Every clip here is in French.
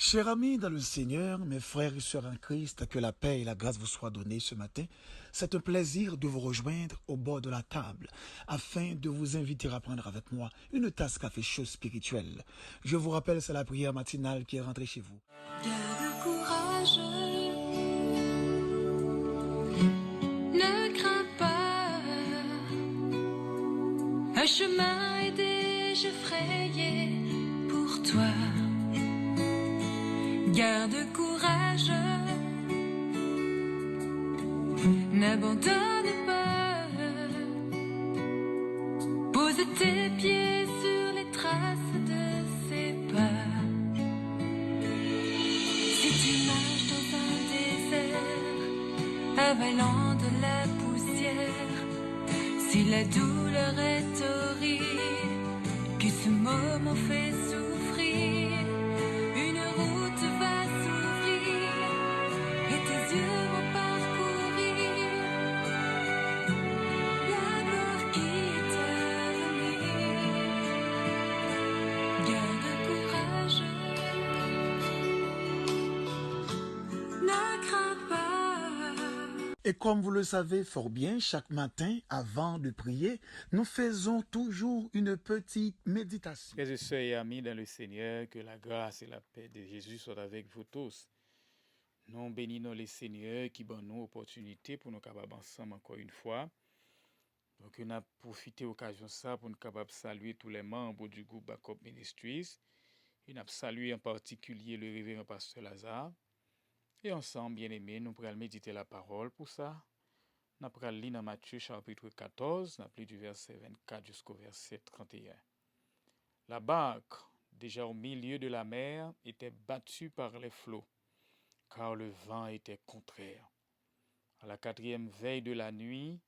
Chers amis dans le Seigneur, mes frères et sœurs en Christ, que la paix et la grâce vous soient données ce matin. C'est un plaisir de vous rejoindre au bord de la table afin de vous inviter à prendre avec moi une tasse café chaud spirituelle. Je vous rappelle, c'est la prière matinale qui est rentrée chez vous. Garde courage, ne crains pas, un chemin est déjà frayé pour toi. Garde courage, n'abandonne pas, pose tes pieds sur les traces de ses pas. Si tu marches dans un désert, avalant de la poussière, si la douleur est horrible, que ce moment fait souffrir, une route va s'ouvrir et tes yeux vont parcourir la gloire qui est à venir. Garde courage, ne crains pas. Et comme vous le savez fort bien, chaque matin, avant de prier, nous faisons toujours une petite méditation. Frères et sœurs et amis dans le Seigneur, que la grâce et la paix de Jésus soient avec vous tous. Nous bénissons le Seigneur qui donne nous opportunité pour nous capables ensemble encore une fois. Donc, on a profité de l'occasion ça pour nous capables saluer tous les membres du groupe Backup Ministries. On a salué en particulier le révérend pasteur Lazare. Et ensemble, bien aimés, nous pourrons méditer la parole pour ça. Nous pourrons lire dans Matthieu chapitre 14, nous allons lire du verset 24 jusqu'au verset 31. La barque, déjà au milieu de la mer, était battue par les flots, car le vent était contraire. À la 4e veille de la nuit,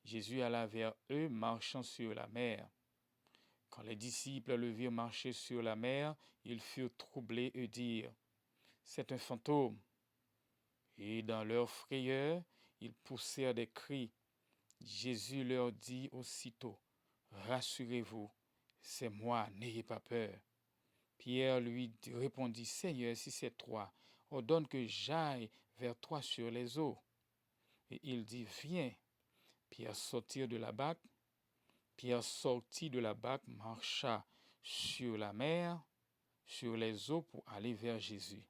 Jésus alla vers eux marchant sur la mer. Quand les disciples le virent marcher sur la mer, ils furent troublés et dirent : « C'est un fantôme !» Et dans leur frayeur, ils poussèrent des cris. Jésus leur dit aussitôt : « Rassurez-vous, c'est moi, n'ayez pas peur. » Pierre lui répondit : « Seigneur, si c'est toi, ordonne que j'aille vers toi sur les eaux. » Et il dit : « Viens. » Pierre sortit de la barque, marcha sur la mer, sur les eaux pour aller vers Jésus.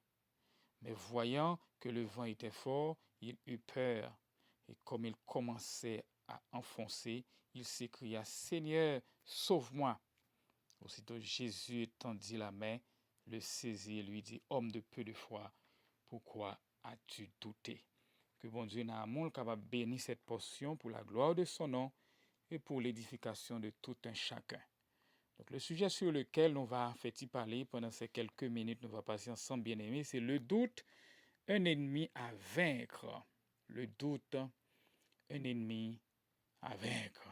Mais voyant que le vent était fort, il eut peur. Et comme il commençait à enfoncer, il s'écria : « Seigneur, sauve-moi !» Aussitôt Jésus étendit la main, le saisit et lui dit : « Homme de peu de foi, pourquoi as-tu douté ?» Que bon Dieu n'a amour capable de bénir cette portion pour la gloire de son nom et pour l'édification de tout un chacun. Donc le sujet sur lequel nous va y parler pendant ces quelques minutes, nous va passer ensemble, bien aimés, c'est le doute, un ennemi à vaincre. Le doute, un ennemi à vaincre.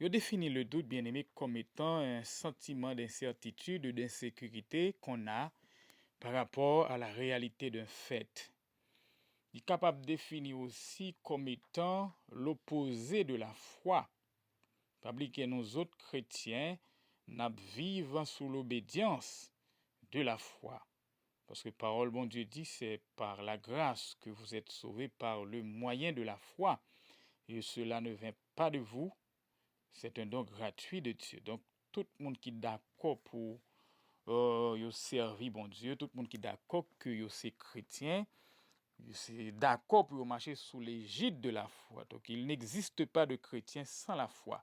Il définit le doute, bien aimé, comme étant un sentiment d'incertitude ou d'insécurité qu'on a par rapport à la réalité d'un fait. Il est capable de définir aussi comme étant l'opposé de la foi. Pas que nous autres chrétiens, nous vivons sous l'obédience de la foi. Parce que parole, bon Dieu dit, c'est par la grâce que vous êtes sauvés par le moyen de la foi. Et cela ne vient pas de vous, c'est un don gratuit de Dieu. Donc, tout le monde qui est d'accord pour servir bon Dieu, tout le monde qui est d'accord que c'est chrétien, c'est d'accord pour marcher sous l'égide de la foi. Donc, il n'existe pas de chrétien sans la foi.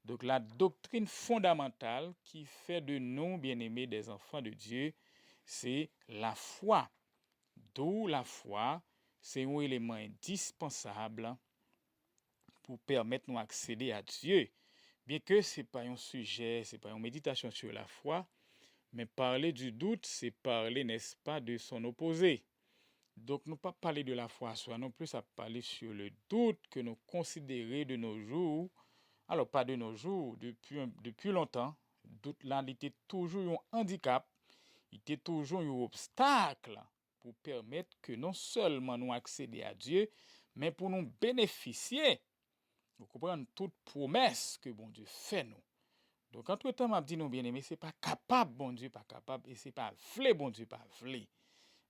Donc, la doctrine fondamentale qui fait de nous, bien-aimés, des enfants de Dieu, c'est la foi. D'où la foi, c'est un élément indispensable pour permettre nous d'accéder à Dieu. Bien que ce n'est pas un sujet, ce n'est pas une méditation sur la foi, mais parler du doute, c'est parler, n'est-ce pas, de son opposé. Donc, nous ne pas parler de la foi à soi, non plus à parler sur le doute que nous considérons de nos jours. Alors, pas de nos jours, depuis longtemps, le doute là, il était toujours un handicap, il était toujours un obstacle pour permettre que non seulement nous accéder à Dieu, mais pour nous bénéficier. Vous comprenez toute promesse que bon Dieu fait nous. Donc, entre-temps, m'a dit nous bien aimé, c'est pas capable, bon Dieu, pas capable, et c'est pas vle, bon Dieu, pas vle.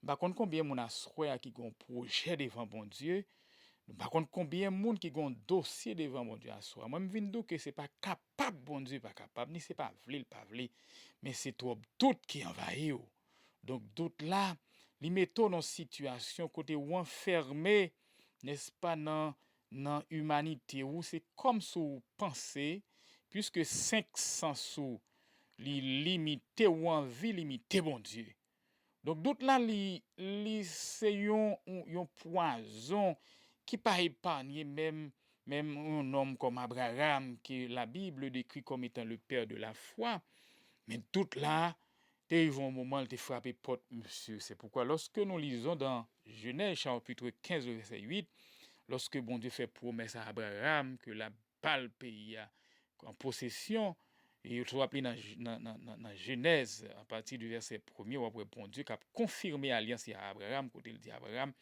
Par contre, combien moun a souhait qui gon projet devant bon Dieu, par contre, combien moun qui gon dossier devant bon Dieu à soi. Moi, me vinn dou que c'est pas capable, bon Dieu, pas capable, ni c'est pas vle, pas vle, mais c'est trop doute qui envahit ou. Donc, doute là, li metto dans situation côté ou enfermé, n'est-ce pas, dans humanité ou c'est comme sous penser, puisque 500 sous li limité ou envie limité bon Dieu. Donc doute là li c'est yon poison qui pas épargné même un homme comme Abraham que la Bible décrit comme étant le père de la foi. Mais doute là, t'es un moment, il te frappé porte, monsieur. C'est pourquoi lorsque nous lisons dans Genèse chapitre 15 verset 8, lorsque bon Dieu fait promesse à Abraham que la balle pays en possession, et vous rappelez dans Genèse, à partir du verset 1er, on après bon Dieu qui a confirmé l'alliance à Abraham, quand il dit à Abraham,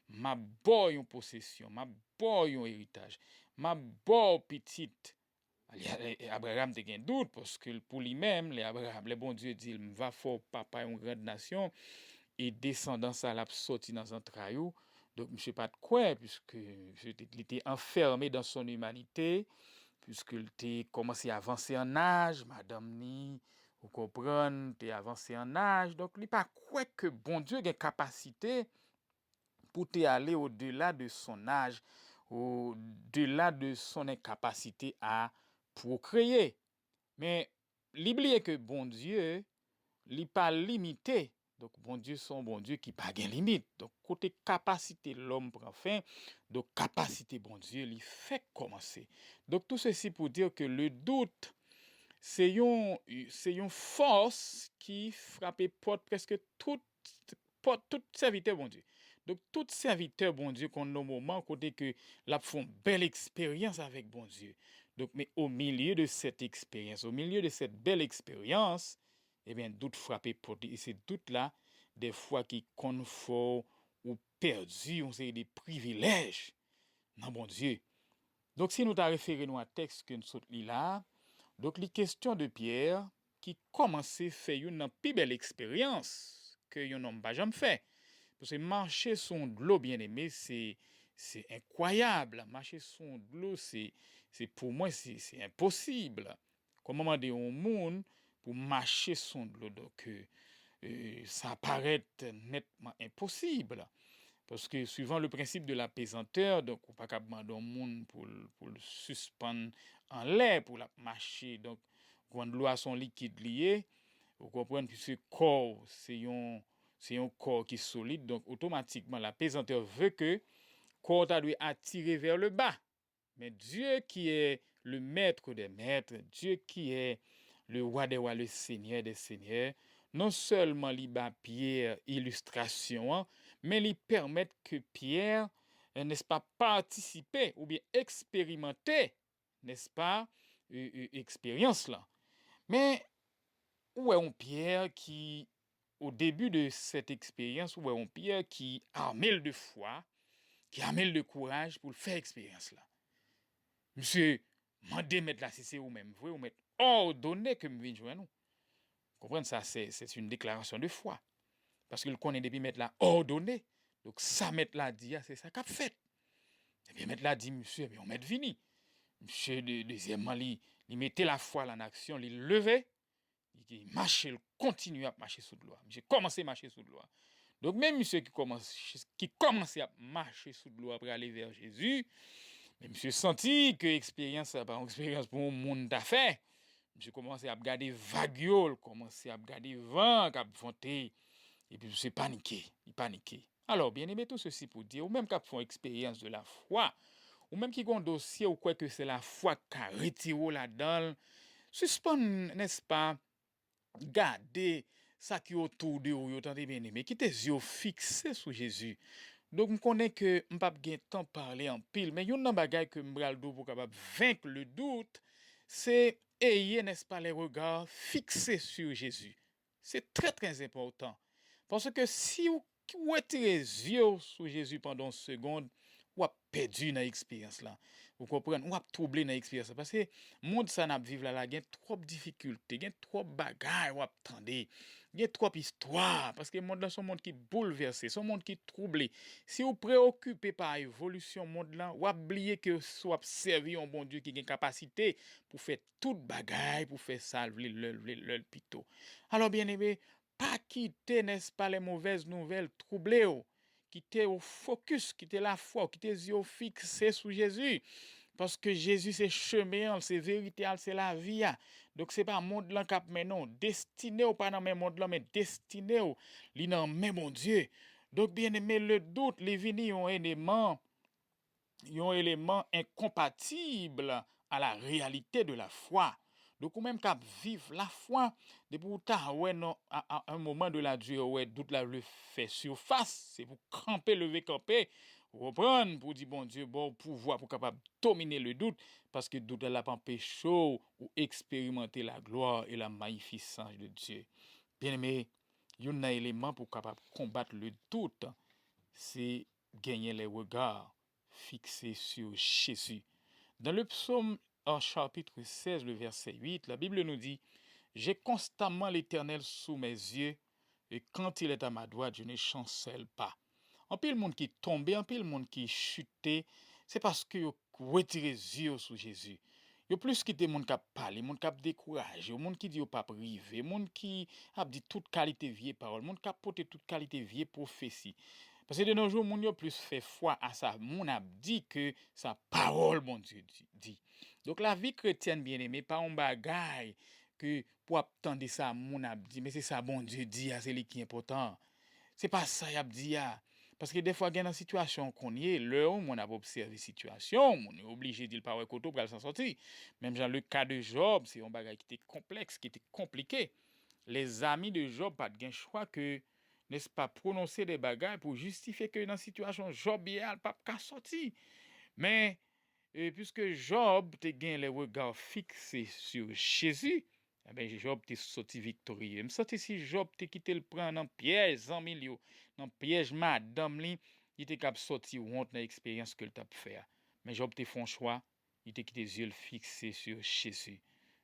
ma boy en possession, ma boy en héritage, ma boy petite. Abraham te gen doute parce que pour lui-même, les bon Dieu dit, il va fort papa une grande nation et descendant ça l'a sorti dans un traillou. Donc, je sais pas de quoi, puisque il était enfermé dans son humanité, puisqu'il était commencé à avancer en âge, madame ni, vous comprenez, il avancé en âge. Donc, il pas quoi que bon Dieu a capacité pour te aller au-delà de son âge, au-delà de son incapacité à procréer. Mais l'oublier que bon Dieu, il pas limité. Donc, bon Dieu, son bon Dieu qui pas de limite. Donc, côté capacité, l'homme prend fin. Donc, capacité, bon Dieu, il fait commencer. Donc, tout ceci pour dire que le doute, c'est une force qui frappe porte presque toute serviteur, bon Dieu. Donc, tout serviteur, bon Dieu, qu'on a au moment, côté que la font belle expérience avec bon Dieu. Donc, mais au milieu de cette expérience, au milieu de cette belle expérience, eh bien, doute frappé pour et ces doutes-là, des fois qui confort ou perdu, on sait des privilèges. Non, bon Dieu. Donc, si nous t'avons référé à un texte que nous sommes là, donc, les questions de Pierre qui commençaient à faire une plus belle expérience que yon n'ont pas jamais fait. Parce que marcher sur de l'eau, bien aimé, c'est incroyable. Marcher sur de l'eau, c'est pour moi, c'est impossible. Comment demander au monde pour marcher sur de l'eau? Donc, ça paraît nettement impossible. Parce que suivant le principe de la pesanteur, donc on ne peut pas demander au monde pour le suspendre en l'air, pour la marcher. Donc, quand l'eau a son liquide lié, vous comprenez que ce corps, c'est un corps qui est solide. Donc, automatiquement, la pesanteur veut que le corps doit attirer vers le bas. Mais Dieu qui est le maître des maîtres, Dieu qui est le roi des rois, le seigneur des seigneurs, non seulement il bat Pierre illustration, mais il permet que Pierre, n'est-ce pas, participer ou bien expérimenter, n'est-ce pas, expérience là. Mais où est un Pierre qui, au début de cette expérience, où est un Pierre qui a mille de foi, qui a mille de courage pour faire expérience là. Monsieur, mandez mettre là si c'est ou même vrai ou mettre ordonné que me vienne joindre nous. Comprenez ça, c'est une déclaration de foi. Parce qu'il connaît depuis mettre là ordonné. Donc ça mettre là dit, c'est ça qu'a fait. Et bien mettre là dit, monsieur, mais on met vini. Monsieur, deuxièmement, il mettait la foi là en action, il levait, il marchait, il continuait à marcher sous de loi. Monsieur commencé à marcher sous de loi. Donc même monsieur qui commençait à marcher sous de loi après aller vers Jésus, mais monsieur senti que l'expérience, pas une expérience pour un monde d'affaires. Monsieur commençait à regarder vagues, commençait à regarder vent qui a venté. Et puis, c'est paniqué, il paniquait. Alors, bien aimé, tout ceci pour dire, ou même qui font expérience de la foi, ou même qui ont un dossier ou quoi que c'est la foi qui a retiré là-dedans, suspend, n'est-ce pas, garder ça qui est autour de vous, bien aimé, qui tes yeux fixés sur Jésus. Donc, je connais que je n'ai pas de temps de parler en pile, mais il y a un bagage que je vais pour capable vaincre le doute, c'est ayez, n'est-ce pas, les regards fixés sur Jésus. C'est très, très important. Parce que si vous retirez les yeux sur Jésus pendant une seconde, vous avez perdu dans l'expérience là. Vous comprenez? Ou ap troublé dans l'expérience parce que monde ça n'a vivre là, il y a trop de difficultés, il y a trop de bagages ou ap tande, il y a trop d'histoire parce que monde là son monde qui bouleversé, son monde qui troublé. Si vous préoccupez par évolution monde là, ou oublier que soit servi un bon Dieu qui a une capacité pour faire tout bagaille, pour faire salver le pito. Alors bien aimé, pas quitter n'est-ce pas les mauvaises nouvelles troublées. Quitter au focus, quitter la foi, quitter les yeux fixés sur Jésus. Parce que Jésus, c'est chemin, c'est vérité, c'est la vie. Donc, c'est pas monde là cap mais non. Destiné ou pas dans le monde là, mais destiné ou li dans même mon Dieu. Donc, bien aimé, le doute, les vini un élément incompatible à la réalité de la foi. Donc, ou même qu'à vivre la foi, de pour ta ouais non à un moment de la durée ouais doute la le fait surface, c'est pour camper lever camper, reprendre pour dire bon Dieu bon pouvoir pour capable dominer le doute parce que doute la pas empêcher ou expérimenter la gloire et la magnificence de Dieu. Bien-aimé, il y a un élément pour capable combattre le doute, c'est gagner les regards fixés sur Jésus. Dans le psaume en chapitre 16, le verset 8, la Bible nous dit, j'ai constamment l'Éternel sous mes yeux, et quand il est à ma droite, je ne chancelle pas. En pile monde qui tombé, en pile monde qui chuté, c'est parce que vous retirez les yeux sur Jésus. Il y a plus qui des monde qui parlé, monde qui découragé, monde qui dit pas privé, monde qui a dit toute qualité vieille parole, monde qui a porté toute qualité vieille prophétie. Parce que de nos jours, moun yo plus fait foi à ça. Moun a dit que sa parole, mon Dieu, dit. Donc la vie chrétienne, bien aimée, pas un bagay que pour attendre ça, moun a dit, mais c'est ça, bon Dieu dit, c'est lui qui est important. C'est pas ça, y a dit, parce que des fois, il y a une situation qu'on y est, là où on a observé la situation, on est obligé de dire pas koto pour s'en sortir. Même dans le cas de Job, c'est un bagay qui était complexe, qui était compliqué. Les amis de Job pas de choix que n'est-ce pas prononcer des bagages pour justifier que dans la situation Job y a pas qu'à sortir. Mais puisque Job te gain les regards fixés sur Jésus, eh ben Job te sorti victorieux. Me sorti si Job te quitté le prendre dans piège en milieu, dans piège madame li, il était capable sortir honte dans l'expérience que t'a fait. Mais Job te font choix, il te quitté les yeux fixés sur Jésus.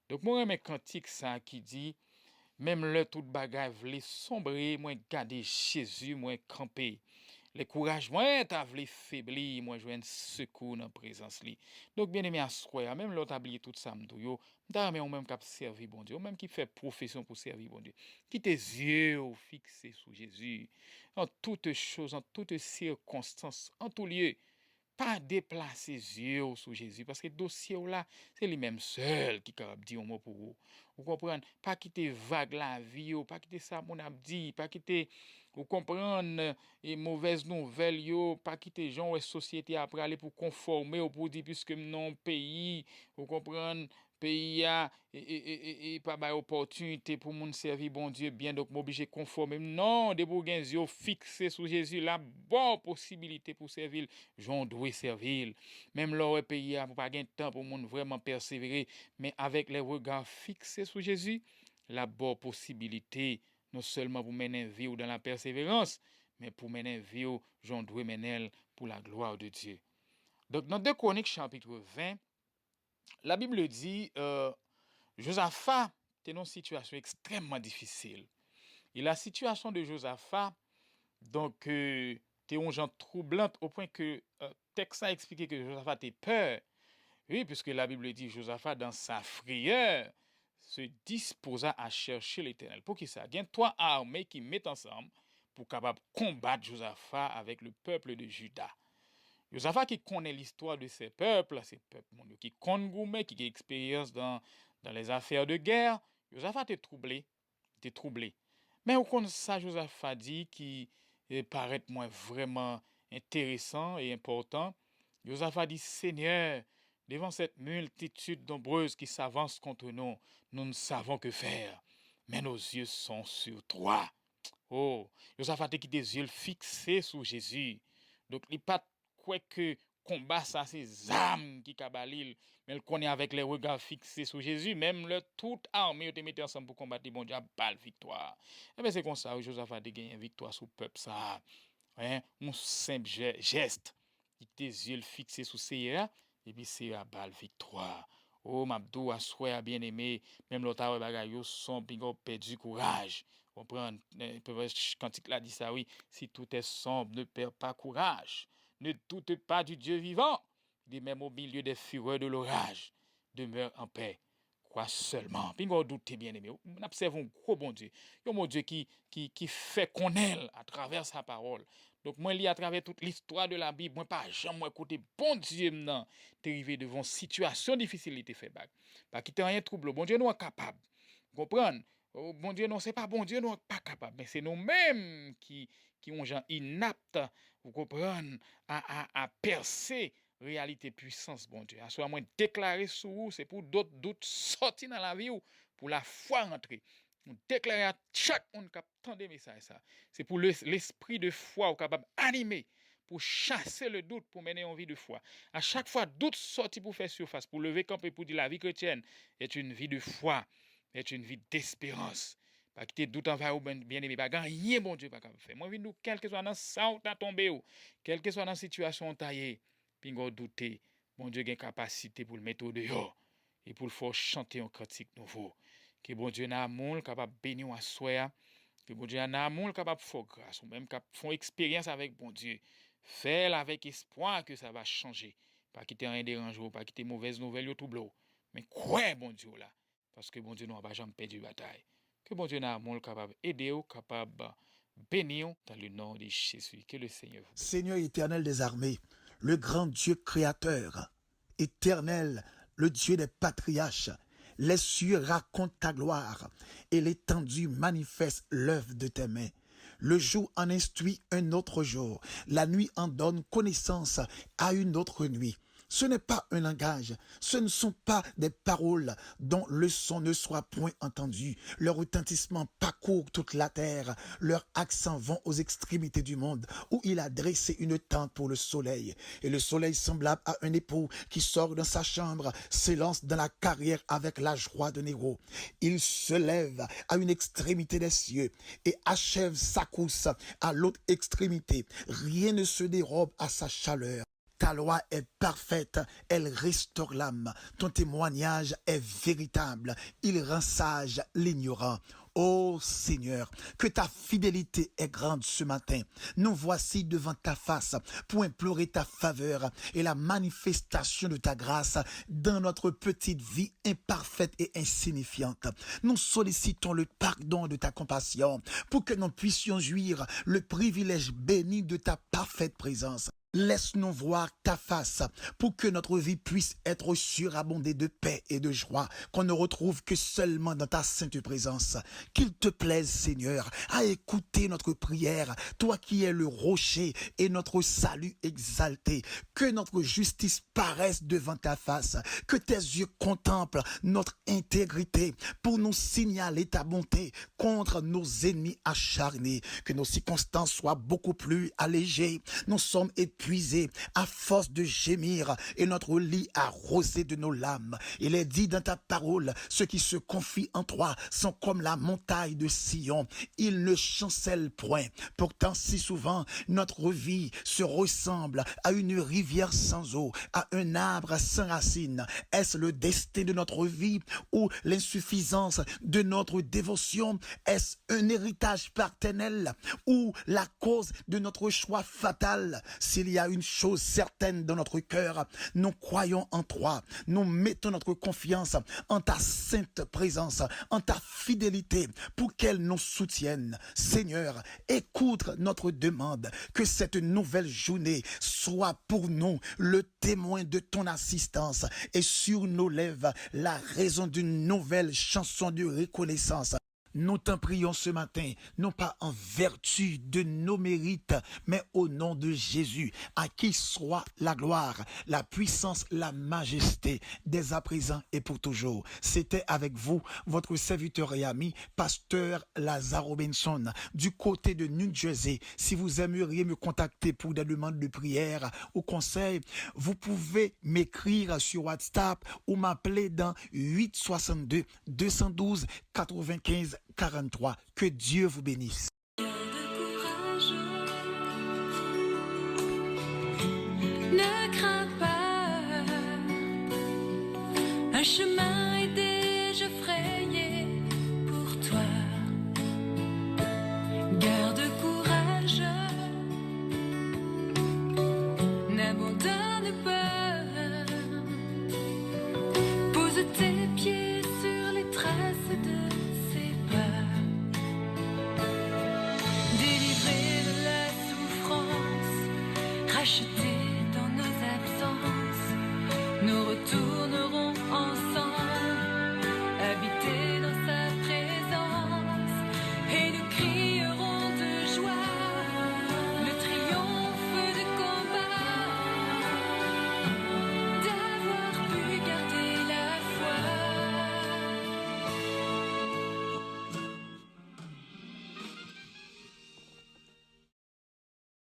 Donc moi mes cantique ça qui dit même le tout bagay vle sombrer, moi garder Jésus, moi camper. Le courage, moi t'a vle faibli, moi joindre secours dans présence li. Donc bien aimé assoya, même l'autre oublié tout ça m'dou yo, m'ta mais on même cap servir bon Dieu, on même qui fait profession pour servir bon Dieu. Qui tes yeux fixés sur Jésus en toutes choses, en toutes circonstances, en tout lieu. Pas déplacer yeux sur Jésus parce que dossier là c'est lui-même seul qui capable dire un mot pour vous. Vous comprenez? Pas quitter vague la vie, pas quitter ça mon a dit, pas quitter vous comprenez et mauvaises nouvelles yo, pas quitter gens et société après aller pour conformer au pour dire puisque non pays, vous comprenez? Pays a et pas ba opportunité pour moun servir bon Dieu bien donc m'obligé conformer non des bourgains yo fixé sur Jésus la bonne possibilité pour servir j'en dois servir même leur pays a pas gain temps pour moun vraiment persévérer mais avec les regards fixés sur Jésus la bonne possibilité non seulement pour mener vie ou dans la persévérance mais pour mener vie j'en dois mener pour la gloire de Dieu. Donc dans 2 Chroniques chapitre 20 la Bible dit, Josaphat était dans une situation extrêmement difficile. Et la situation de Josaphat, donc, était une gens troublante au point que texte a expliqué que Josaphat était peur. Oui, puisque la Bible dit, Josaphat, dans sa frayeur, se disposa à chercher l'Éternel. Pour qui ça? Il y a 3 armées qui mettent ensemble pour capable combattre Josaphat avec le peuple de Juda. Josaphat qui connaît l'histoire de ces peuples qui connaît gourmet, qui a expérience dans les affaires de guerre, Josaphat était troublé. Mais au compte ça, Josaphat dit qui paraît moi vraiment intéressant et important. Josaphat dit Seigneur, devant cette multitude nombreuse qui s'avance contre nous, nous ne savons que faire, mais nos yeux sont sur toi. Oh, Josaphat qui des yeux fixés sur Jésus. Donc il pas quoi que combat ça c'est âmes qui kabalil mais il connaît avec les regards fixés sur Jésus même le toute armée te mettait ensemble pour combattre bon Dieu bal victoire et bien c'est comme ça Josaphat a gagné victoire sur peuple ça hein un simple geste qui tes yeux fixés sur Seigneur et puis c'est à balle victoire. Oh, Mabdou, à souhait, bien-aimé, même l'autre bagay yo son, puis on perdu courage. Comprendre, quand il a dit ça, oui, si tout est sombre, ne perds pas courage. Ne doute pas du Dieu vivant. Il dit même au milieu des fureurs de l'orage, demeure en paix. Crois seulement. Puis on doute, bien-aimé. On observe un gros bon Dieu. Un bon Dieu qui fait connaître à travers sa parole. Donc, moi, lis à travers toute l'histoire de la Bible, moi, pas jamais écouter bon Dieu, non. T'es arrivé devant une situation difficile, il te fait bac. Pas qu'il t'ait rien trouble. Bon Dieu, nous, est capable. Comprendre? Oh, bon Dieu, non, c'est pas bon Dieu, nous, pas capable. Mais c'est nous-mêmes qui ont gens inaptes, vous comprenez, à percer réalité puissance, bon Dieu. À ce moment déclarer sur vous, c'est pour d'autres doutes sortir dans la vie ou pour la foi rentrer. On déclare à chaque monde qui attend des messages ça. C'est pour l'esprit de foi ou capable animer pour chasser le doute pour mener une vie de foi. À chaque fois doute sorti pour faire surface, pour lever camp et pour dire la vie chrétienne est une vie de foi, est une vie d'espérance. Pas que tu doute envers bien aimé, pas rien bon Dieu pas capable faire. Moi nous quel que soit dans ça où t'as tombé ou quelle que soit dans situation taillée, puis on douter, bon Dieu a une capacité pour le mettre au dehors et pour le faire chanter un cantique nouveau. Que bon Dieu n'a amour capable bénir à soi, que bon Dieu n'a amour capable faire grâce ou même capable faire expérience avec bon Dieu. Fais-le avec espoir que ça va changer. Pas quitter rien dérangeant, pas quitter mauvaise nouvelle ou tout bleu. Mais quoi bon Dieu là parce que bon Dieu n'a pas jamais perdu bataille. Que bon Dieu n'a amour capable aider ou capable bénir dans le nom de Jésus. Que le Seigneur vous bénisse. Seigneur éternel des armées, le grand Dieu créateur, éternel, le Dieu des patriarches, les cieux racontent ta gloire et l'étendue manifeste l'œuvre de tes mains. Le jour en instruit un autre jour, la nuit en donne connaissance à une autre nuit. Ce n'est pas un langage, ce ne sont pas des paroles dont le son ne soit point entendu. Leur retentissement parcourt toute la terre, leurs accents vont aux extrémités du monde, où il a dressé une tente pour le soleil. Et le soleil semblable à un époux qui sort de sa chambre, s'élance dans la carrière avec la joie de Néro. Il se lève à une extrémité des cieux et achève sa course à l'autre extrémité. Rien ne se dérobe à sa chaleur. Ta loi est parfaite, elle restaure l'âme. Ton témoignage est véritable, il rend sage l'ignorant. Ô Seigneur, que ta fidélité est grande ce matin. Nous voici devant ta face pour implorer ta faveur et la manifestation de ta grâce dans notre petite vie imparfaite et insignifiante. Nous sollicitons le pardon de ta compassion pour que nous puissions jouir le privilège béni de ta parfaite présence. Laisse-nous voir ta face pour que notre vie puisse être surabondée de paix et de joie, qu'on ne retrouve que seulement dans ta sainte présence. Qu'il te plaise, Seigneur, à écouter notre prière, toi qui es le rocher et notre salut exalté. Que notre justice paraisse devant ta face, que tes yeux contemplent notre intégrité pour nous signaler ta bonté contre nos ennemis acharnés. Que nos circonstances soient beaucoup plus allégées. Nous sommes épuisés à force de gémir et notre lit arrosé de nos larmes. Il est dit dans ta parole, ceux qui se confient en toi sont comme la montagne de Sion. Ils ne chancellent point. Pourtant, si souvent, notre vie se ressemble à une rivière sans eau, à un arbre sans racines. Est-ce le destin de notre vie ou l'insuffisance de notre dévotion? Est-ce un héritage paternel ou la cause de notre choix fatal? S'il y a une chose certaine dans notre cœur, nous croyons en toi, nous mettons notre confiance en ta sainte présence, en ta fidélité pour qu'elle nous soutienne. Seigneur, écoute notre demande, que cette nouvelle journée soit pour nous le témoin de ton assistance et sur nos lèvres la raison d'une nouvelle chanson de reconnaissance. Nous t'en prions ce matin, non pas en vertu de nos mérites, mais au nom de Jésus, à qui soit la gloire, la puissance, la majesté, dès à présent et pour toujours. C'était avec vous, votre serviteur et ami, pasteur Lazare Robinson, du côté de New Jersey. Si vous aimeriez me contacter pour des demandes de prière ou conseils, vous pouvez m'écrire sur WhatsApp ou m'appeler dans 862 212 95 43. Que Dieu vous bénisse. Ne crains pas. Un chemin est déjà frayé pour toi. Garde courage, n'abandonne pas. Pose tes pieds sur les traces de ses pas. Délivré de la souffrance, racheté